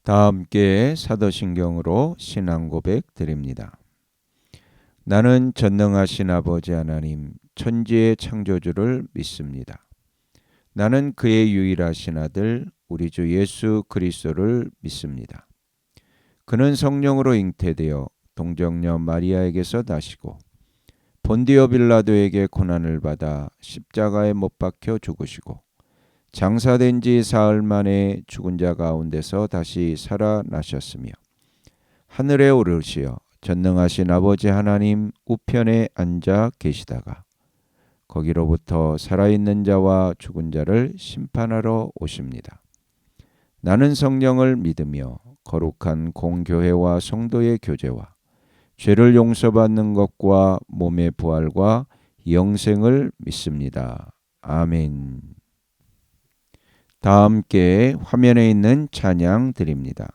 다 함께 사도신경으로 신앙 고백 드립니다. 나는 전능하신 아버지 하나님 천지의 창조주를 믿습니다. 나는 그의 유일하신 아들 우리 주 예수 그리스도를 믿습니다. 그는 성령으로 잉태되어 동정녀 마리아에게서 나시고 본디오 빌라도에게 고난을 받아 십자가에 못 박혀 죽으시고 장사된 지 사흘 만에 죽은 자 가운데서 다시 살아나셨으며 하늘에 오르시어 전능하신 아버지 하나님 우편에 앉아 계시다가 거기로부터 살아있는 자와 죽은 자를 심판하러 오십니다. 나는 성령을 믿으며 거룩한 공교회와 성도의 교제와 죄를 용서받는 것과 몸의 부활과 영생을 믿습니다. 아멘. 다 함께 화면에 있는 찬양 드립니다.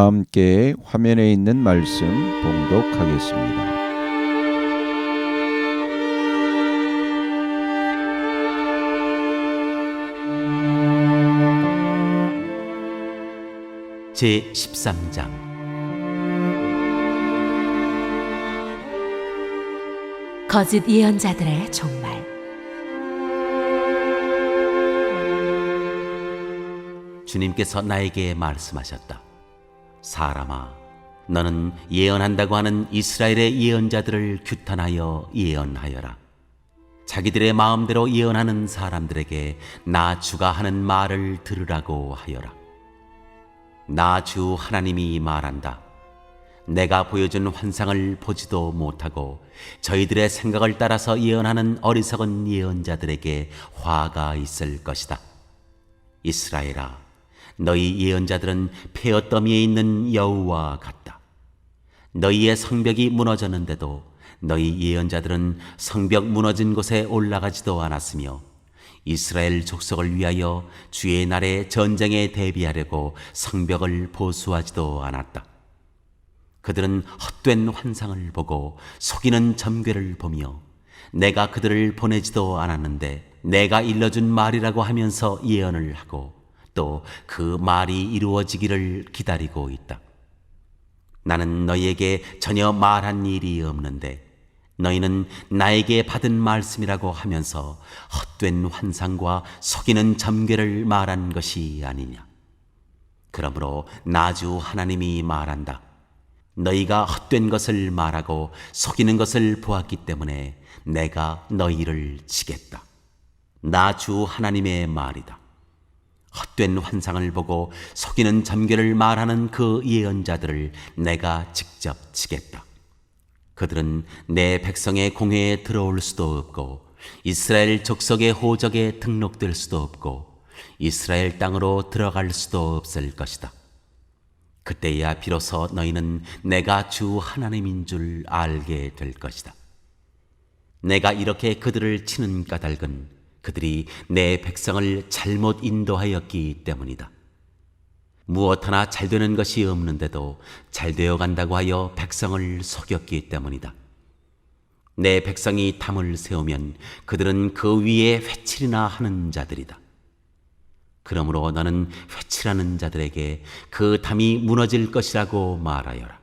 다 함께 화면에 있는 말씀 봉독하겠습니다. 제13장. 거짓 예언자들의 종말. 주님께서 나에게 말씀하셨다. 사람아, 너는 예언한다고 하는 이스라엘의 예언자들을 규탄하여 예언하여라. 자기들의 마음대로 예언하는 사람들에게 나 주가 하는 말을 들으라고 하여라. 나 주 하나님이 말한다. 내가 보여준 환상을 보지도 못하고 저희들의 생각을 따라서 예언하는 어리석은 예언자들에게 화가 있을 것이다. 이스라엘아, 너희 예언자들은 폐허더미에 있는 여우와 같다. 너희의 성벽이 무너졌는데도 너희 예언자들은 성벽 무너진 곳에 올라가지도 않았으며 이스라엘 족속을 위하여 주의 날에 전쟁에 대비하려고 성벽을 보수하지도 않았다. 그들은 헛된 환상을 보고 속이는 점괘를 보며 내가 그들을 보내지도 않았는데 내가 일러준 말이라고 하면서 예언을 하고 또 그 말이 이루어지기를 기다리고 있다. 나는 너희에게 전혀 말한 일이 없는데 너희는 나에게 받은 말씀이라고 하면서 헛된 환상과 속이는 점괘를 말한 것이 아니냐. 그러므로 나 주 하나님이 말한다. 너희가 헛된 것을 말하고 속이는 것을 보았기 때문에 내가 너희를 치겠다. 나 주 하나님의 말이다. 헛된 환상을 보고 속이는 점괘를 말하는 그 예언자들을 내가 직접 치겠다. 그들은 내 백성의 공회에 들어올 수도 없고 이스라엘 족속의 호적에 등록될 수도 없고 이스라엘 땅으로 들어갈 수도 없을 것이다. 그때야 비로소 너희는 내가 주 하나님인 줄 알게 될 것이다. 내가 이렇게 그들을 치는 까닭은 그들이 내 백성을 잘못 인도하였기 때문이다. 무엇 하나 잘 되는 것이 없는데도 잘 되어 간다고 하여 백성을 속였기 때문이다. 내 백성이 담을 세우면 그들은 그 위에 회칠이나 하는 자들이다. 그러므로 너는 회칠하는 자들에게 그 담이 무너질 것이라고 말하여라.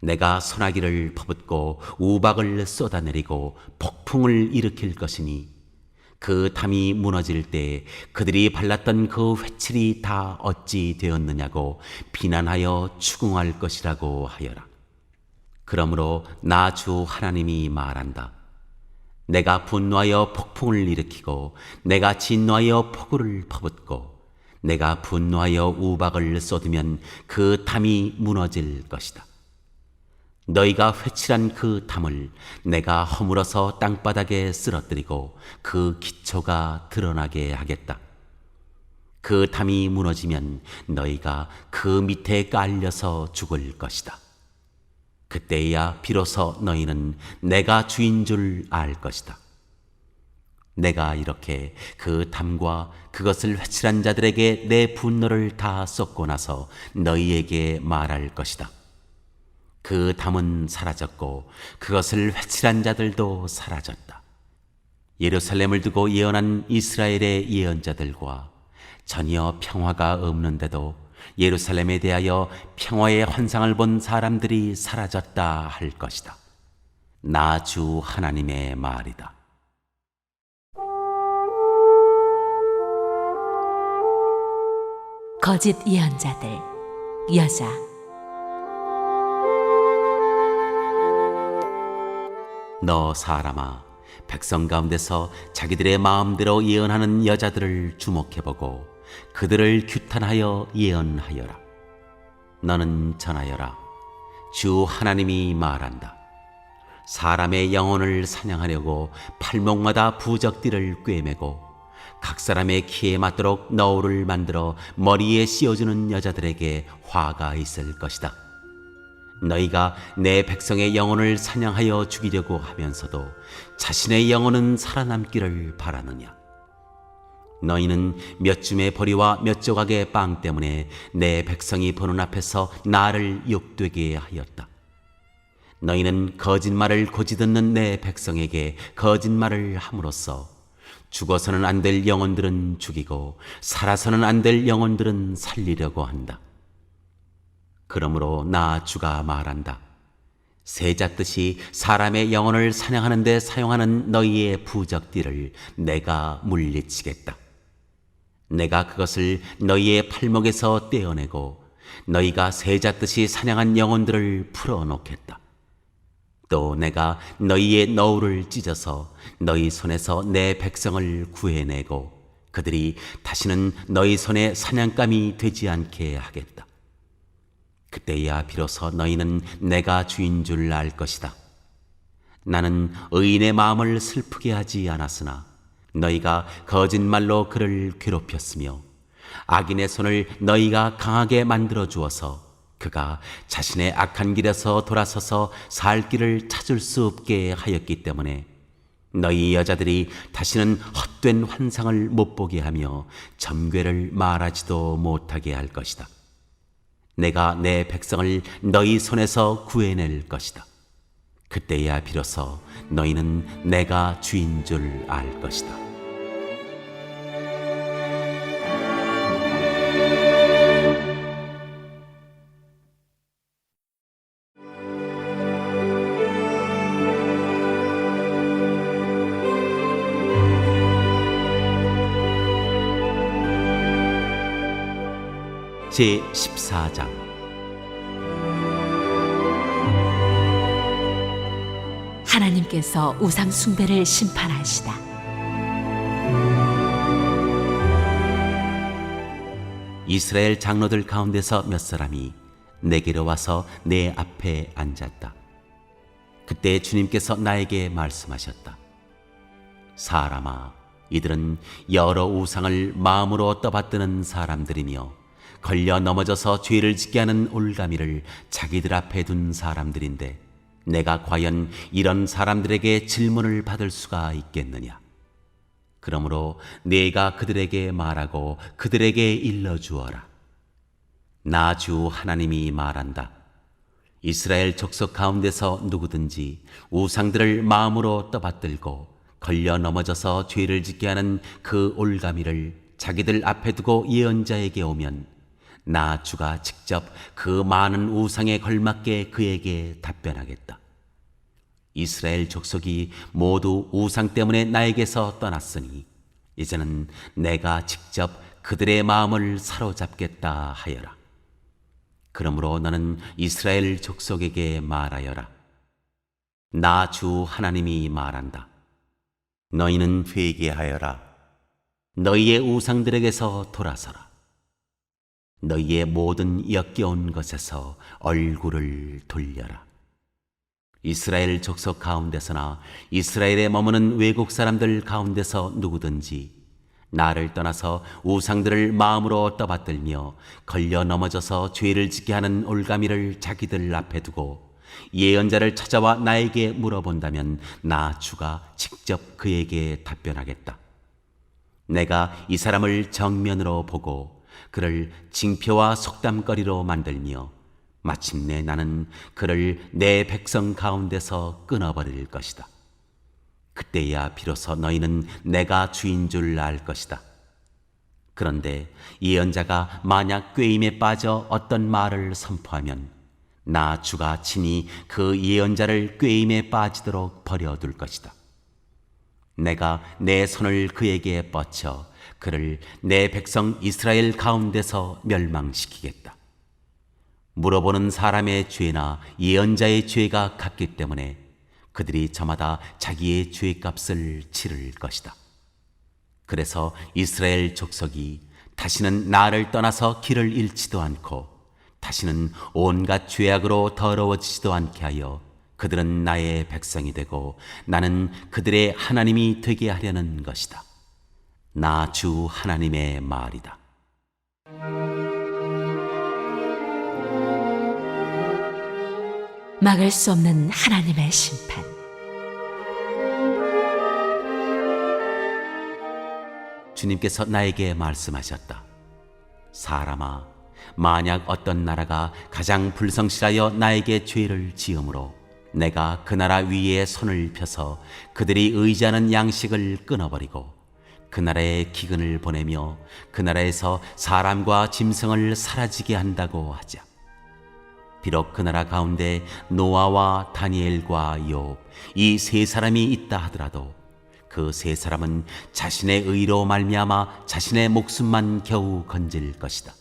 내가 소나기를 퍼붓고 우박을 쏟아내리고 폭풍을 일으킬 것이니 그 담이 무너질 때 그들이 발랐던 그 회칠이 다 어찌 되었느냐고 비난하여 추궁할 것이라고 하여라. 그러므로 나 주 하나님이 말한다. 내가 분노하여 폭풍을 일으키고 내가 진노하여 폭우를 퍼붓고 내가 분노하여 우박을 쏟으면 그 담이 무너질 것이다. 너희가 회칠한 그 담을 내가 허물어서 땅바닥에 쓰러뜨리고 그 기초가 드러나게 하겠다. 그 담이 무너지면 너희가 그 밑에 깔려서 죽을 것이다. 그때야 비로소 너희는 내가 주인 줄 알 것이다. 내가 이렇게 그 담과 그것을 회칠한 자들에게 내 분노를 다 쏟고 나서 너희에게 말할 것이다. 그 담은 사라졌고 그것을 회칠한 자들도 사라졌다. 예루살렘을 두고 예언한 이스라엘의 예언자들과 전혀 평화가 없는데도 예루살렘에 대하여 평화의 환상을 본 사람들이 사라졌다 할 것이다. 나 주 하나님의 말이다. 거짓 예언자들. 여자. 너 사람아, 백성 가운데서 자기들의 마음대로 예언하는 여자들을 주목해보고 그들을 규탄하여 예언하여라. 너는 전하여라. 주 하나님이 말한다. 사람의 영혼을 사냥하려고 팔목마다 부적띠를 꿰매고 각 사람의 키에 맞도록 너울을 만들어 머리에 씌워주는 여자들에게 화가 있을 것이다. 너희가 내 백성의 영혼을 사냥하여 죽이려고 하면서도 자신의 영혼은 살아남기를 바라느냐? 너희는 몇 줌의 보리와 몇 조각의 빵 때문에 내 백성이 보는 앞에서 나를 욕되게 하였다. 너희는 거짓말을 고지 듣는 내 백성에게 거짓말을 함으로써 죽어서는 안 될 영혼들은 죽이고 살아서는 안 될 영혼들은 살리려고 한다. 그러므로 나 주가 말한다. 새 잣듯이 사람의 영혼을 사냥하는 데 사용하는 너희의 부적들을 내가 물리치겠다. 내가 그것을 너희의 팔목에서 떼어내고 너희가 새 잣듯이 사냥한 영혼들을 풀어놓겠다. 또 내가 너희의 너울을 찢어서 너희 손에서 내 백성을 구해내고 그들이 다시는 너희 손에 사냥감이 되지 않게 하겠다. 그때야 비로소 너희는 내가 주인 줄 알 것이다. 나는 의인의 마음을 슬프게 하지 않았으나 너희가 거짓말로 그를 괴롭혔으며 악인의 손을 너희가 강하게 만들어 주어서 그가 자신의 악한 길에서 돌아서서 살 길을 찾을 수 없게 하였기 때문에 너희 여자들이 다시는 헛된 환상을 못 보게 하며 점괘를 말하지도 못하게 할 것이다. 내가 내 백성을 너희 손에서 구해낼 것이다. 그때야 비로소 너희는 내가 주인 줄 알 것이다. 제14장 하나님께서 우상 숭배를 심판하시다. 이스라엘 장로들 가운데서 몇 사람이 내게로 와서 내 앞에 앉았다. 그때 주님께서 나에게 말씀하셨다. 사람아, 이들은 여러 우상을 마음으로 떠받드는 사람들이며 걸려 넘어져서 죄를 짓게 하는 올가미를 자기들 앞에 둔 사람들인데 내가 과연 이런 사람들에게 질문을 받을 수가 있겠느냐? 그러므로 네가 그들에게 말하고 그들에게 일러주어라. 나 주 하나님이 말한다. 이스라엘 족속 가운데서 누구든지 우상들을 마음으로 떠받들고 걸려 넘어져서 죄를 짓게 하는 그 올가미를 자기들 앞에 두고 예언자에게 오면 나 주가 직접 그 많은 우상에 걸맞게 그에게 답변하겠다. 이스라엘 족속이 모두 우상 때문에 나에게서 떠났으니 이제는 내가 직접 그들의 마음을 사로잡겠다 하여라. 그러므로 너는 이스라엘 족속에게 말하여라. 나 주 하나님이 말한다. 너희는 회개하여라. 너희의 우상들에게서 돌아서라. 너희의 모든 역겨운 것에서 얼굴을 돌려라. 이스라엘 족속 가운데서나 이스라엘에 머무는 외국 사람들 가운데서 누구든지 나를 떠나서 우상들을 마음으로 떠받들며 걸려 넘어져서 죄를 짓게 하는 올가미를 자기들 앞에 두고 예언자를 찾아와 나에게 물어본다면 나 주가 직접 그에게 답변하겠다. 내가 이 사람을 정면으로 보고 그를 징표와 속담거리로 만들며 마침내 나는 그를 내 백성 가운데서 끊어버릴 것이다. 그때야 비로소 너희는 내가 주인 줄 알 것이다. 그런데 예언자가 만약 꾀임에 빠져 어떤 말을 선포하면 나 주가 친히 그 예언자를 꾀임에 빠지도록 버려둘 것이다. 내가 내 손을 그에게 뻗쳐 그를 내 백성 이스라엘 가운데서 멸망시키겠다. 물어보는 사람의 죄나 예언자의 죄가 같기 때문에 그들이 저마다 자기의 죄값을 치를 것이다. 그래서 이스라엘 족속이 다시는 나를 떠나서 길을 잃지도 않고 다시는 온갖 죄악으로 더러워지지도 않게 하여 그들은 나의 백성이 되고 나는 그들의 하나님이 되게 하려는 것이다. 나 주 하나님의 말이다. 막을 수 없는 하나님의 심판. 주님께서 나에게 말씀하셨다. 사람아, 만약 어떤 나라가 가장 불성실하여 나에게 죄를 지음으로 내가 그 나라 위에 손을 펴서 그들이 의지하는 양식을 끊어버리고 그 나라에 기근을 보내며 그 나라에서 사람과 짐승을 사라지게 한다고 하자. 비록 그 나라 가운데 노아와 다니엘과 욥 이 세 사람이 있다 하더라도 그 세 사람은 자신의 의로 말미암아 자신의 목숨만 겨우 건질 것이다.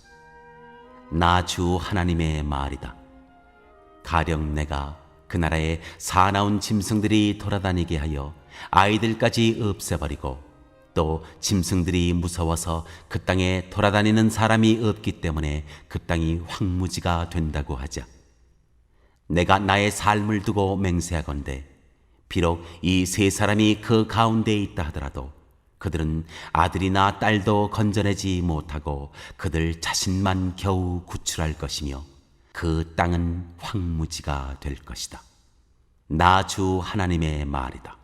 나 주 하나님의 말이다. 가령 내가 그 나라에 사나운 짐승들이 돌아다니게 하여 아이들까지 없애버리고 또 짐승들이 무서워서 그 땅에 돌아다니는 사람이 없기 때문에 그 땅이 황무지가 된다고 하자. 내가 나의 삶을 두고 맹세하건대 비록 이 세 사람이 그 가운데에 있다 하더라도 그들은 아들이나 딸도 건져내지 못하고 그들 자신만 겨우 구출할 것이며 그 땅은 황무지가 될 것이다. 나 주 하나님의 말이다.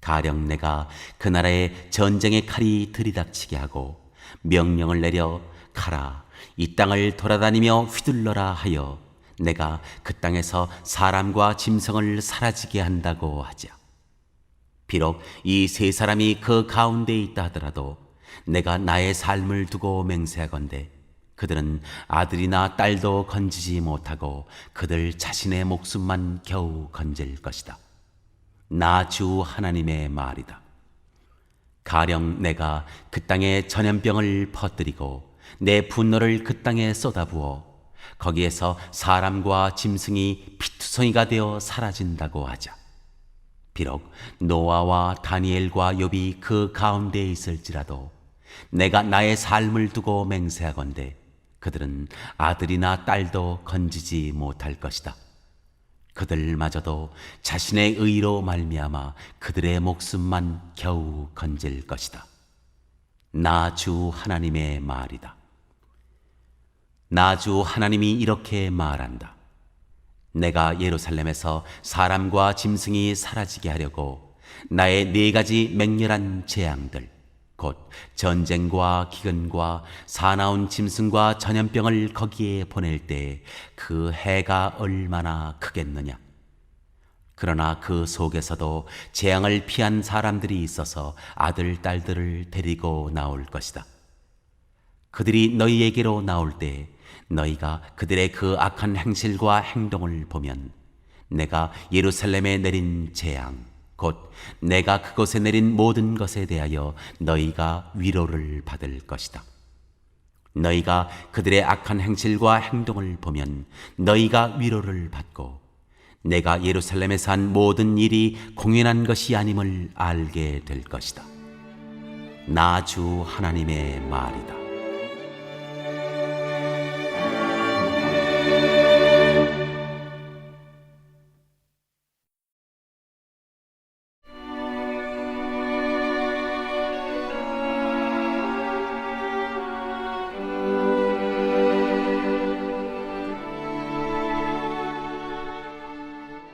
가령 내가 그 나라에 전쟁의 칼이 들이닥치게 하고 명령을 내려 가라, 이 땅을 돌아다니며 휘둘러라 하여 내가 그 땅에서 사람과 짐승을 사라지게 한다고 하자. 비록 이 세 사람이 그 가운데에 있다 하더라도 내가 나의 삶을 두고 맹세하건대 그들은 아들이나 딸도 건지지 못하고 그들 자신의 목숨만 겨우 건질 것이다. 나 주 하나님의 말이다. 가령 내가 그 땅에 전염병을 퍼뜨리고 내 분노를 그 땅에 쏟아부어 거기에서 사람과 짐승이 피투성이가 되어 사라진다고 하자. 비록 노아와 다니엘과 욥이 그 가운데에 있을지라도 내가 나의 삶을 두고 맹세하건대 그들은 아들이나 딸도 건지지 못할 것이다. 그들마저도 자신의 의로 말미암아 그들의 목숨만 겨우 건질 것이다. 나 주 하나님의 말이다. 나 주 하나님이 이렇게 말한다. 내가 예루살렘에서 사람과 짐승이 사라지게 하려고 나의 네 가지 맹렬한 재앙들 곧 전쟁과 기근과 사나운 짐승과 전염병을 거기에 보낼 때 그 해가 얼마나 크겠느냐. 그러나 그 속에서도 재앙을 피한 사람들이 있어서 아들, 딸들을 데리고 나올 것이다. 그들이 너희에게로 나올 때 너희가 그들의 그 악한 행실과 행동을 보면 내가 예루살렘에 내린 재앙 곧 내가 그곳에 내린 모든 것에 대하여 너희가 위로를 받을 것이다. 너희가 그들의 악한 행실과 행동을 보면 너희가 위로를 받고 내가 예루살렘에서 한 모든 일이 공연한 것이 아님을 알게 될 것이다. 나 주 하나님의 말이다.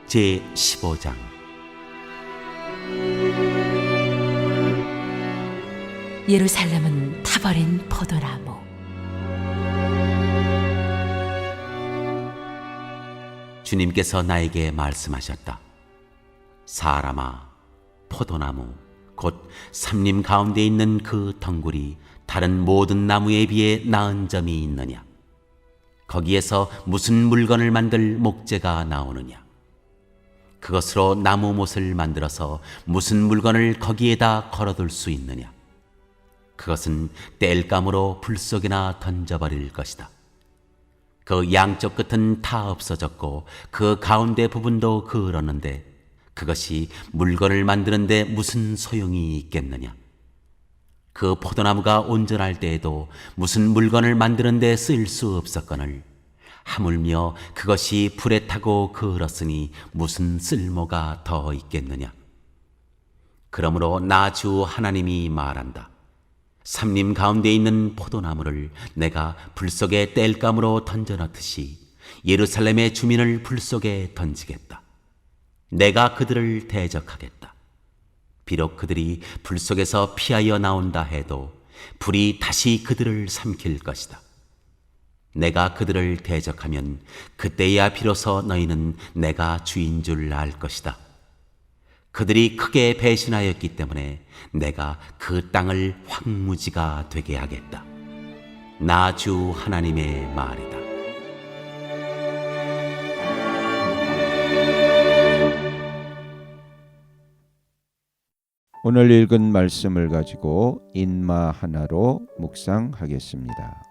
제 15장. 예루살렘은 타버린 포도나무. 주님께서 나에게 말씀하셨다. 사람아, 포도나무 곧 삼림 가운데 있는 그 덩굴이 다른 모든 나무에 비해 나은 점이 있느냐? 거기에서 무슨 물건을 만들 목재가 나오느냐? 그것으로 나무 못을 만들어서 무슨 물건을 거기에다 걸어둘 수 있느냐? 그것은 땔감으로 불 속에나 던져버릴 것이다. 그 양쪽 끝은 다 없어졌고 그 가운데 부분도 그을었는데 그것이 물건을 만드는데 무슨 소용이 있겠느냐? 그 포도나무가 온전할 때에도 무슨 물건을 만드는데 쓰일 수 없었거늘 하물며 그것이 불에 타고 그을었으니 무슨 쓸모가 더 있겠느냐? 그러므로 나 주 하나님이 말한다. 삼림 가운데 있는 포도나무를 내가 불 속에 땔감으로 던져넣듯이 예루살렘의 주민을 불 속에 던지겠다. 내가 그들을 대적하겠다. 비록 그들이 불 속에서 피하여 나온다 해도 불이 다시 그들을 삼킬 것이다. 내가 그들을 대적하면 그때야 비로소 너희는 내가 주인 줄 알 것이다. 그들이 크게 배신하였기 때문에 내가 그 땅을 황무지가 되게 하겠다. 나 주 하나님의 말이다. 오늘 읽은 말씀을 가지고 인마 하나로 묵상하겠습니다.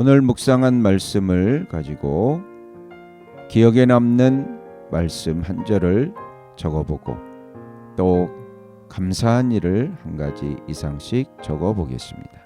오늘 묵상한 말씀을 가지고 기억에 남는 말씀 한 절을 적어보고 또 감사한 일을 한 가지 이상씩 적어보겠습니다.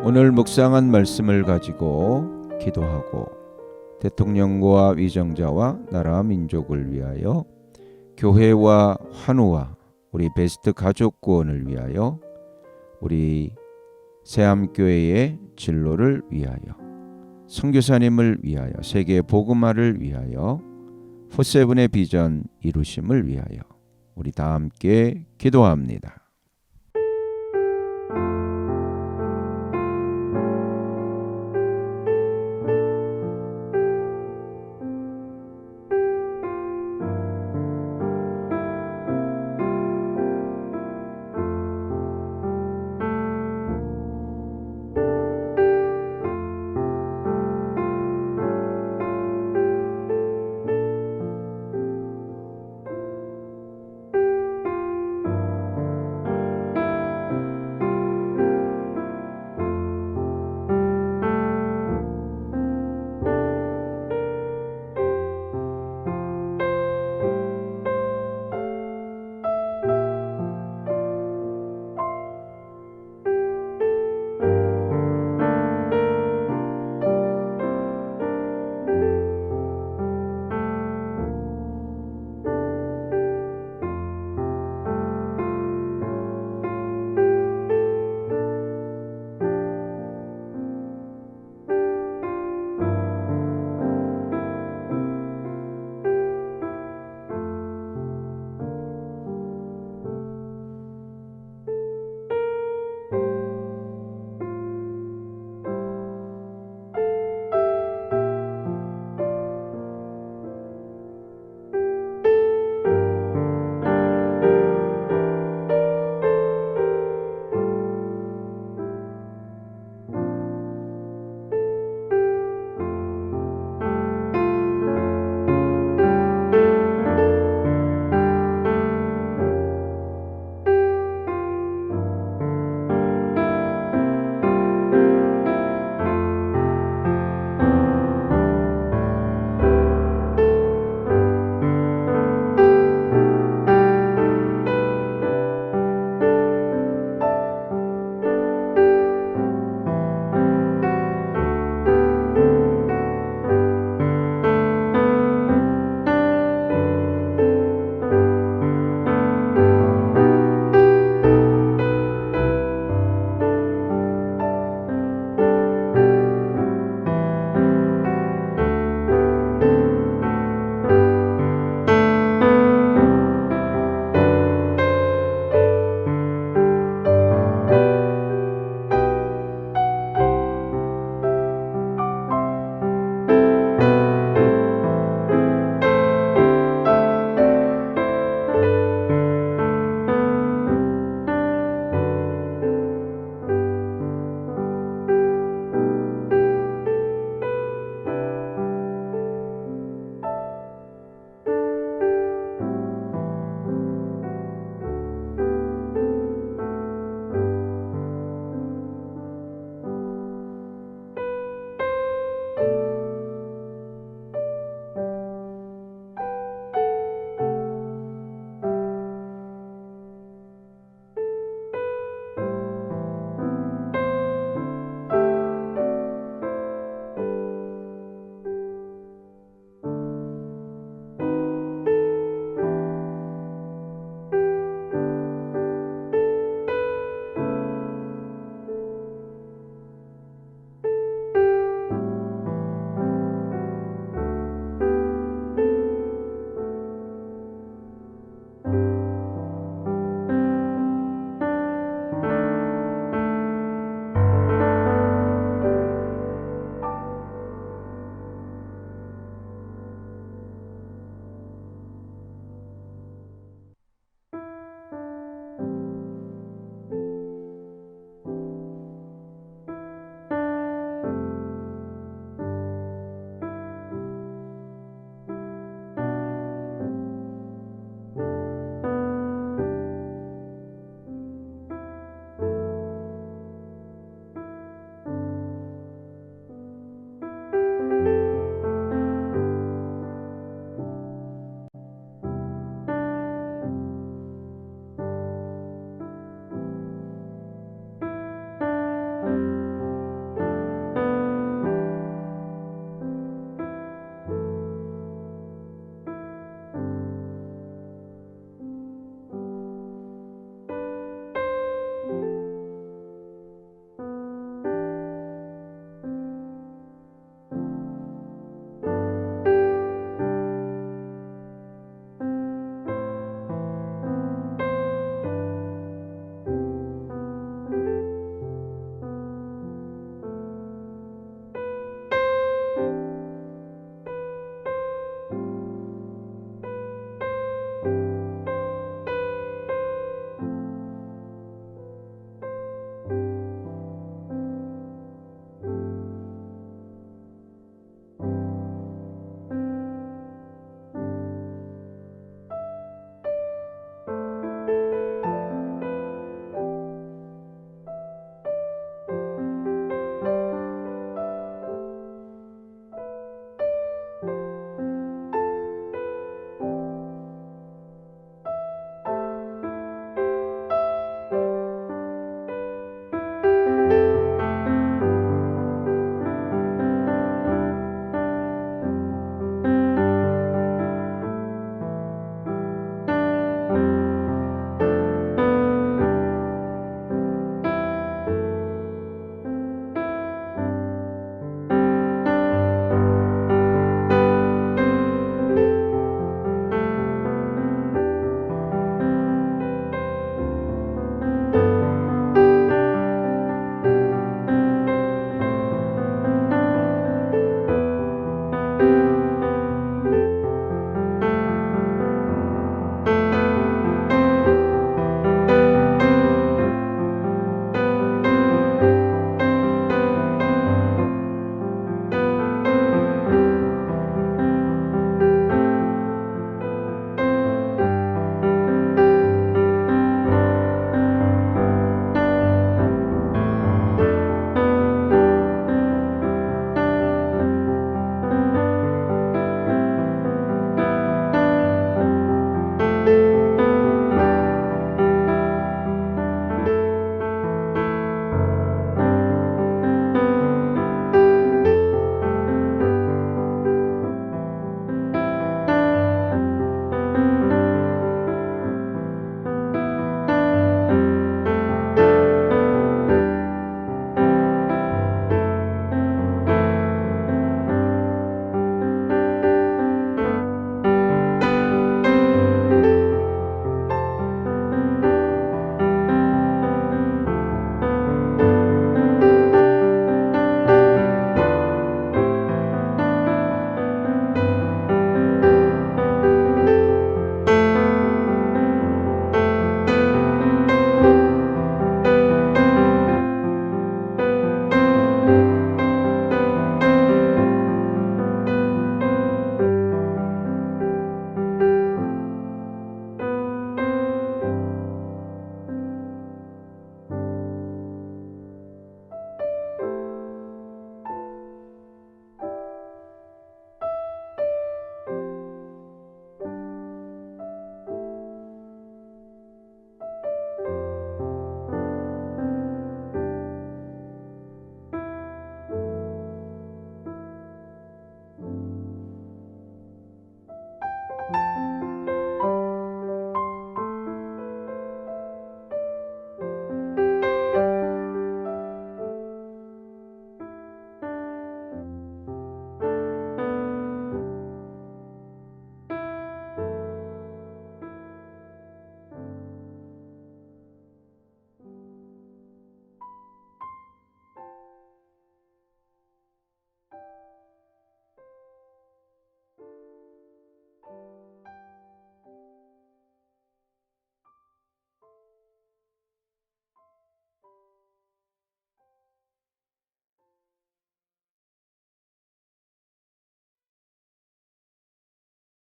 오늘 묵상한 말씀을 가지고 기도하고 대통령과 위정자와 나라 민족을 위하여 교회와 환우와 우리 베스트 가족 구원을 위하여 우리 새암교회의 진로를 위하여 선교사님을 위하여 세계 복음화를 위하여 포세븐의 비전 이루심을 위하여 우리 다 함께 기도합니다.